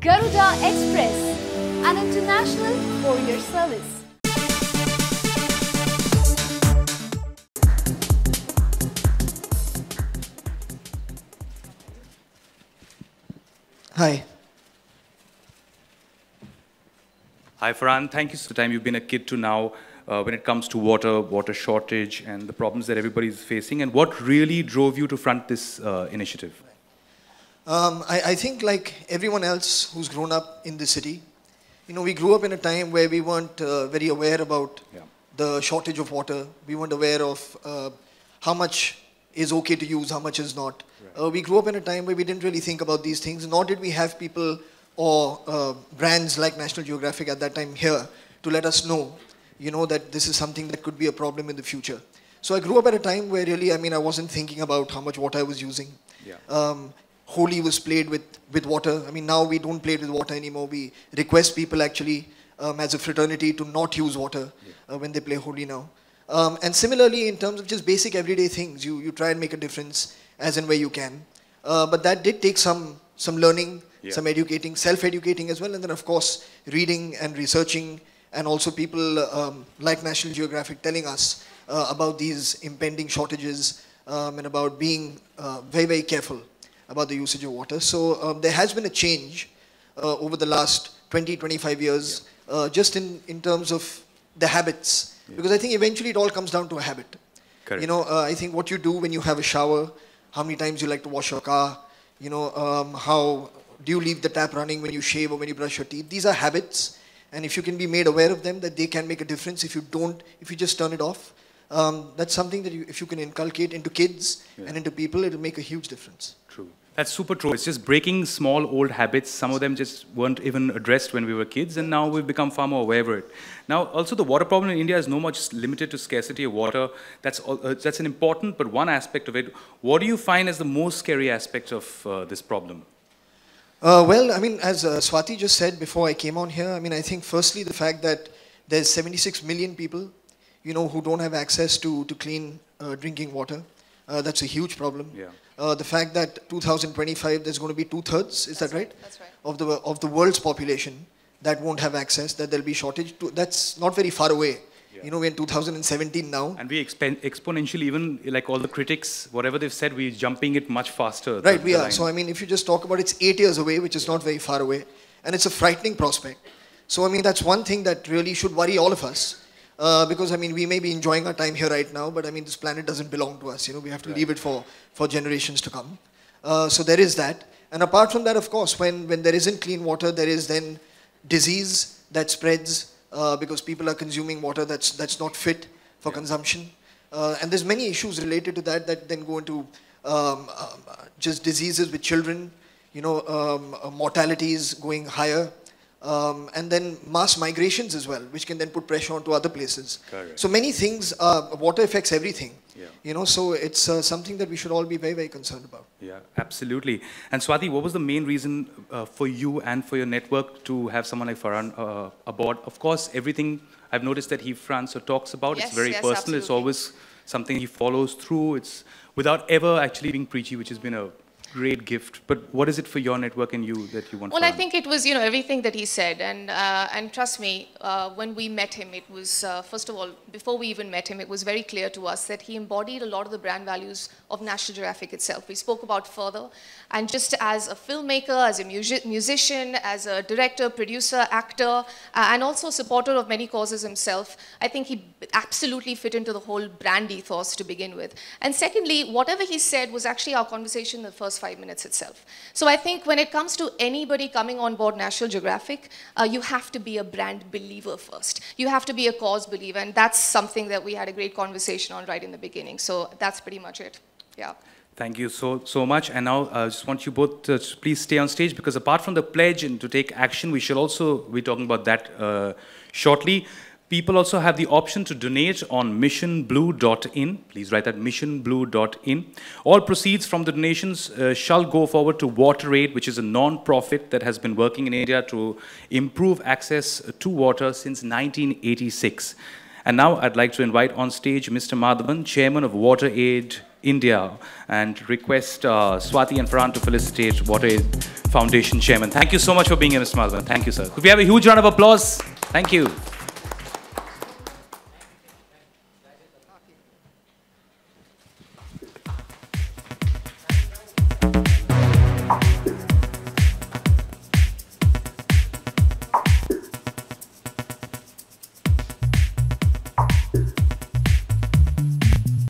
Garuda Express, an international courier service. Hi. Hi Farhan, thank you for the time. You've been a kid to now when it comes to water shortage and the problems that everybody is facing, and what really drove you to front this initiative? I think like everyone else who's grown up in the city, we grew up in a time where we weren't very aware about the shortage of water. We weren't aware of how much is okay to use, how much is not. Right. We grew up in a time where we didn't really think about these things, nor did we have people or brands like National Geographic at that time here to let us know, that this is something that could be a problem in the future. So I grew up at a time where really, I wasn't thinking about how much water I was using. Yeah. Holi was played with water. Now we don't play with water anymore. We request people actually as a fraternity to not use water when they play Holi now. And similarly, in terms of just basic everyday things, you try and make a difference as and where you can. But that did take some learning, some educating, self-educating as well, and then of course reading and researching, and also people like National Geographic telling us about these impending shortages and about being very, very careful about the usage of water. So there has been a change over the last 20-25 years, just in terms of the habits. Because I think eventually it all comes down to a habit. Correct. I think what you do when you have a shower, how many times you like to wash your car, how do you leave the tap running when you shave or when you brush your teeth. These are habits, and if you can be made aware of them, that they can make a difference. If you just turn it off, that's something that if you can inculcate into kids and into people, it will make a huge difference. True. That's super true. It's just breaking small old habits. Some of them just weren't even addressed when we were kids, and now we've become far more aware of it. Now, also the water problem in India is no much limited to scarcity of water. That's an important but one aspect of it. What do you find as the most scary aspect of this problem? Well, as Swati just said before I came on here, I think firstly the fact that there's 76 million people, who don't have access to clean drinking water. That's a huge problem. Yeah. The fact that 2025 there's going to be 2/3, is that right? That's right. Of the world's population that won't have access, that there'll be shortage. That's not very far away. Yeah. We're in 2017 now. And we exponentially, even like all the critics, whatever they've said, we're jumping it much faster. Right, we are. So if you just talk about it's 8 years away, which is not very far away, and it's a frightening prospect. So that's one thing that really should worry all of us. Because we may be enjoying our time here right now, but this planet doesn't belong to us. We have to leave it for generations to come. So there is that. And apart from that, of course, when there isn't clean water, there is then disease that spreads because people are consuming water that's not fit for consumption. And there's many issues related to that then go into just diseases with children, mortalities going higher. And then mass migrations as well, which can then put pressure onto other places. Correct. So many things, water affects everything. Yeah. So it's something that we should all be very, very concerned about. Yeah, absolutely. And Swati, what was the main reason for you and for your network to have someone like Farhan aboard? Of course, everything I've noticed that he fronts or talks about, it's very personal. Absolutely. It's always something he follows through. It's without ever actually being preachy, which has been a great gift. But what is it for your network and you that you want? Well, I think it was everything that he said, and trust me, when we met him, it was first of all, before we even met him, it was very clear to us that he embodied a lot of the brand values of National Geographic itself. We spoke about further, and just as a filmmaker, as a musician, as a director, producer, actor, and also supporter of many causes himself, I think he absolutely fit into the whole brand ethos to begin with. And secondly, whatever he said was actually our conversation in the first 5 minutes itself. So I think when it comes to anybody coming on board National Geographic, you have to be a brand believer first. You have to be a cause believer, and that's something that we had a great conversation on right in the beginning. So that's pretty much it. Yeah. Thank you so much. And now I just want you both to please stay on stage, because apart from the pledge and to take action, we should also be talking about that shortly. People also have the option to donate on missionblue.in. Please write that, missionblue.in. All proceeds from the donations shall go forward to WaterAid, which is a non-profit that has been working in India to improve access to water since 1986. And now I'd like to invite on stage Mr. Madhavan, Chairman of WaterAid India, and request Swati and Farhan to felicitate YOYO Foundation Chairman. Thank you so much for being here, Mr. Madhavan. Thank you, sir. Could we have a huge round of applause? Thank you.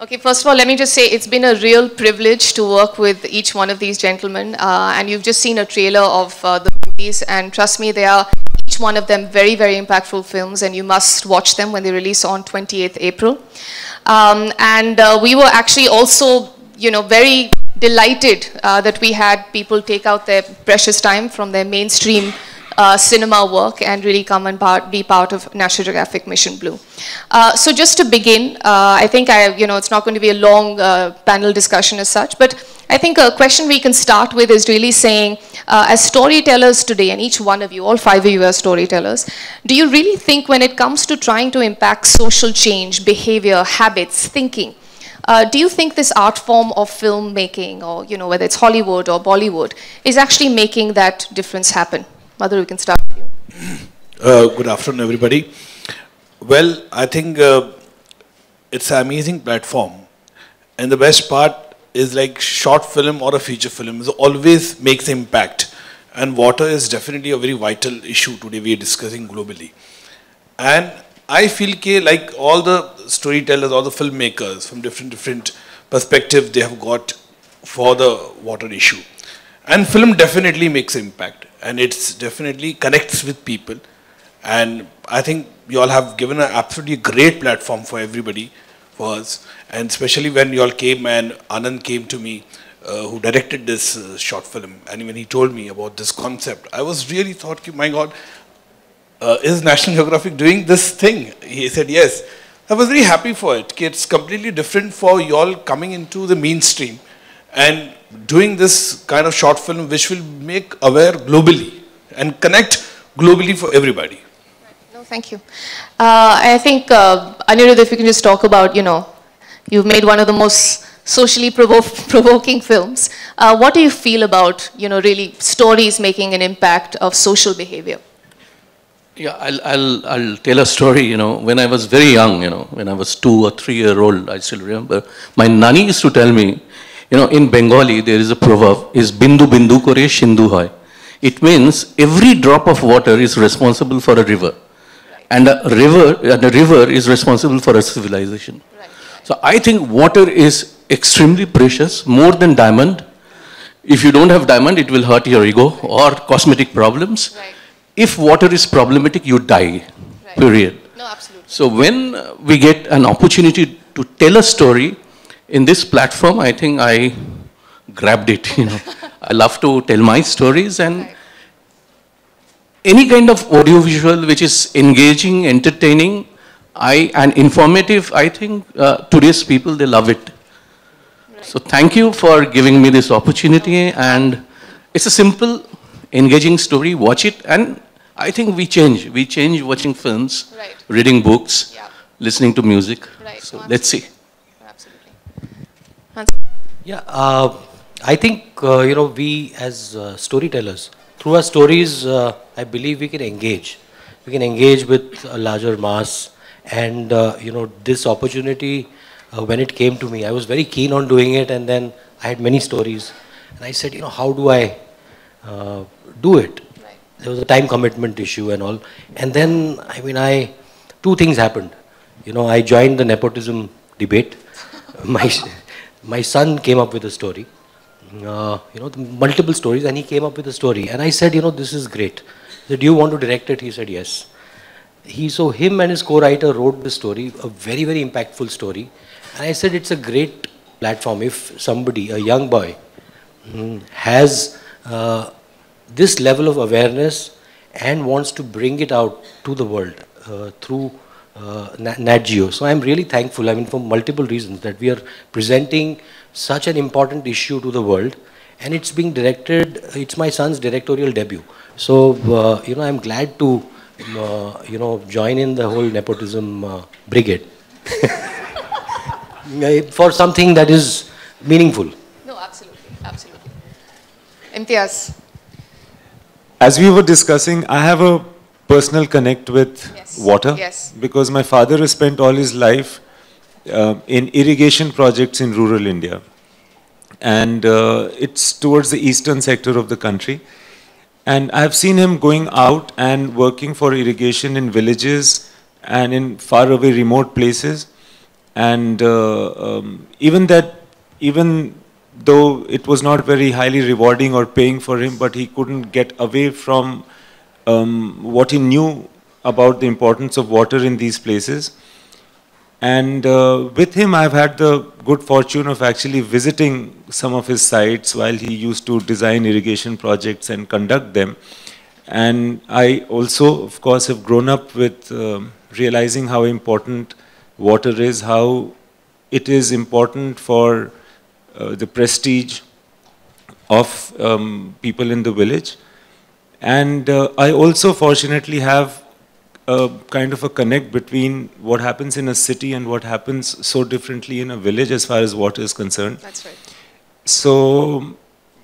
Okay, first of all, let me just say it's been a real privilege to work with each one of these gentlemen. And you've just seen a trailer of the movies, and trust me, they are each one of them very, very impactful films, and you must watch them when they release on 28th April. We were actually also, very delighted that we had people take out their precious time from their mainstream cinema work and really come and be part of National Geographic Mission Blue. So just to begin, I think it's not going to be a long panel discussion as such, but I think a question we can start with is really saying, as storytellers today, and each one of you, all 5 of you are storytellers, do you really think when it comes to trying to impact social change, behavior, habits, thinking, do you think this art form of filmmaking, or whether it's Hollywood or Bollywood, is actually making that difference happen? Madhur, we can start with you. Good afternoon, everybody. Well, I think it's an amazing platform. And the best part is like short film or a feature film is always makes impact. And water is definitely a very vital issue today we are discussing globally. And I feel like all the storytellers, all the filmmakers from different perspectives they have got for the water issue. And film definitely makes impact, and it's definitely connects with people. And I think you all have given an absolutely great platform for everybody, for us. And especially when you all came and Anand came to me, who directed this short film. And when he told me about this concept, I was really thought, my God, is National Geographic doing this thing? He said, yes. I was very happy for it. It's completely different for you all coming into the mainstream and doing this kind of short film which will make aware globally and connect globally for everybody. No, thank you. I think, Anirudh, if you can just talk about, you've made one of the most socially provoking films. What do you feel about, really stories making an impact of social behavior? Yeah, I'll tell a story, when I was very young, when I was 2 or 3 years old, I still remember, my nanny used to tell me, in Bengali, there is a proverb, is bindu bindu kore shindu hoy. It means every drop of water is responsible for a river. And a river is responsible for a civilization. Right. So I think water is extremely precious, more than diamond. If you don't have diamond, it will hurt your ego or cosmetic problems. Right. If water is problematic, you die, right. Period. No, absolutely. So when we get an opportunity to tell a story, in this platform, I think I grabbed it, I love to tell my stories, and right. Any kind of audiovisual which is engaging, entertaining, and informative, I think today's people, they love it. Right. So thank you for giving me this opportunity, and it's a simple, engaging story, watch it, and I think we change watching films, right. Reading books, yeah. Listening to music, right. So no, let's see. Yeah, I think, we as storytellers, through our stories, I believe we can engage. We can engage with a larger mass. And, this opportunity, when it came to me, I was very keen on doing it. And then I had many stories. And I said, how do I do it? Right. There was a time commitment issue and all. And then, two things happened. I joined the nepotism debate. My son came up with a story, multiple stories, and he came up with a story. And I said, this is great. He said, do you want to direct it? He said, yes. So him and his co-writer wrote the story, a very, very impactful story. And I said, it's a great platform. If somebody, a young boy, has this level of awareness and wants to bring it out to the world through Nat Geo. So I'm really thankful, for multiple reasons, that we are presenting such an important issue to the world, and it's being directed, it's my son's directorial debut. So, I'm glad to, join in the whole nepotism brigade. For something that is meaningful. No, absolutely, absolutely. Imtiaz. As we were discussing, I have a personal connect with water because my father has spent all his life in irrigation projects in rural India. And it's towards the eastern sector of the country. And I've seen him going out and working for irrigation in villages and in far away remote places. And even though it was not very highly rewarding or paying for him, but he couldn't get away from what he knew about the importance of water in these places. And with him, I've had the good fortune of actually visiting some of his sites while he used to design irrigation projects and conduct them. And I also, of course, have grown up with realizing how important water is, how it is important for the prestige of people in the village. And I also fortunately have kind of a connect between what happens in a city and what happens so differently in a village as far as water is concerned. That's right. So,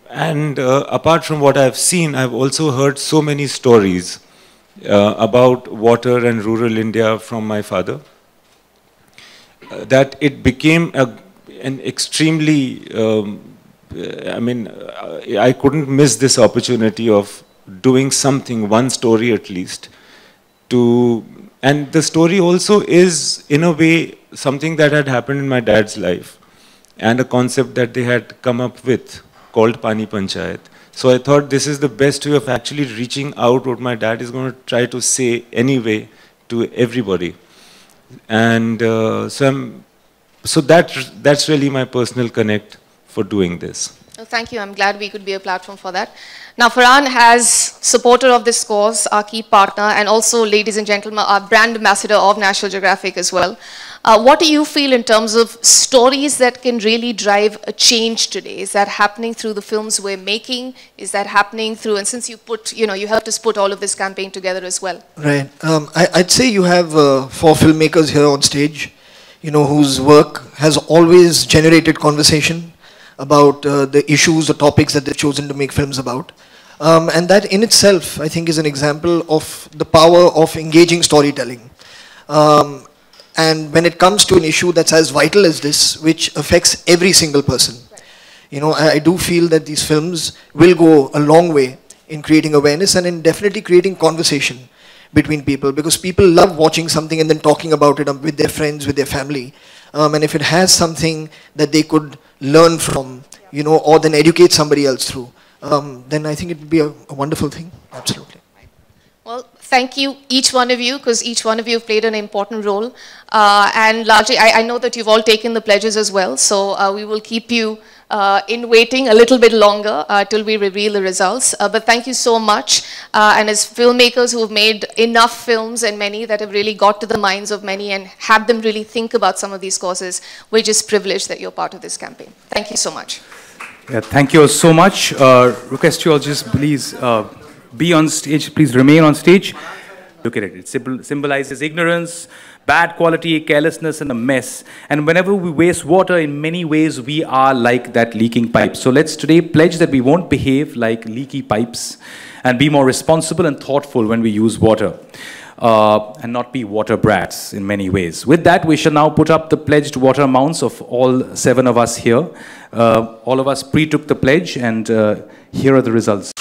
and apart from what I've seen, I've also heard so many stories about water and rural India from my father that it became an extremely, I couldn't miss this opportunity of doing something, one story at least, and the story also is, in a way, something that had happened in my dad's life and a concept that they had come up with called Pani Panchayat. So I thought this is the best way of actually reaching out what my dad is going to try to say anyway to everybody. And so that's really my personal connect for doing this. Well, thank you. I'm glad we could be a platform for that. Now, Farhan, as supporter of this cause, our key partner, and also, ladies and gentlemen, our brand ambassador of National Geographic as well, what do you feel in terms of stories that can really drive a change today? Is that happening through the films we're making? Is that happening through, and since you put, you helped us put all of this campaign together as well? Right. I'd say you have 4 filmmakers here on stage, whose work has always generated conversation about the issues, the topics that they've chosen to make films about. And that in itself, I think, is an example of the power of engaging storytelling. And when it comes to an issue that's as vital as this, which affects every single person, I do feel that these films will go a long way in creating awareness and in definitely creating conversation between people, because people love watching something and then talking about it with their friends, with their family. And if it has something that they could learn from, or then educate somebody else through, then I think it would be a wonderful thing. Absolutely. Well, thank you, each one of you, because each one of you have played an important role. And largely, I know that you've all taken the pledges as well, so we will keep you in waiting a little bit longer till we reveal the results. But thank you so much. And as filmmakers who have made enough films, and many that have really got to the minds of many and had them really think about some of these causes, we're just privileged that you're part of this campaign. Thank you so much. Yeah, thank you so much. Request you all just please be on stage, please remain on stage. Look at it, it symbolizes ignorance, bad quality, carelessness, and a mess. And whenever we waste water, in many ways, we are like that leaking pipe. So let's today pledge that we won't behave like leaky pipes and be more responsible and thoughtful when we use water. And not be water brats in many ways. With that, we shall now put up the pledged water amounts of all 7 of us here. All of us pre-took the pledge, and here are the results.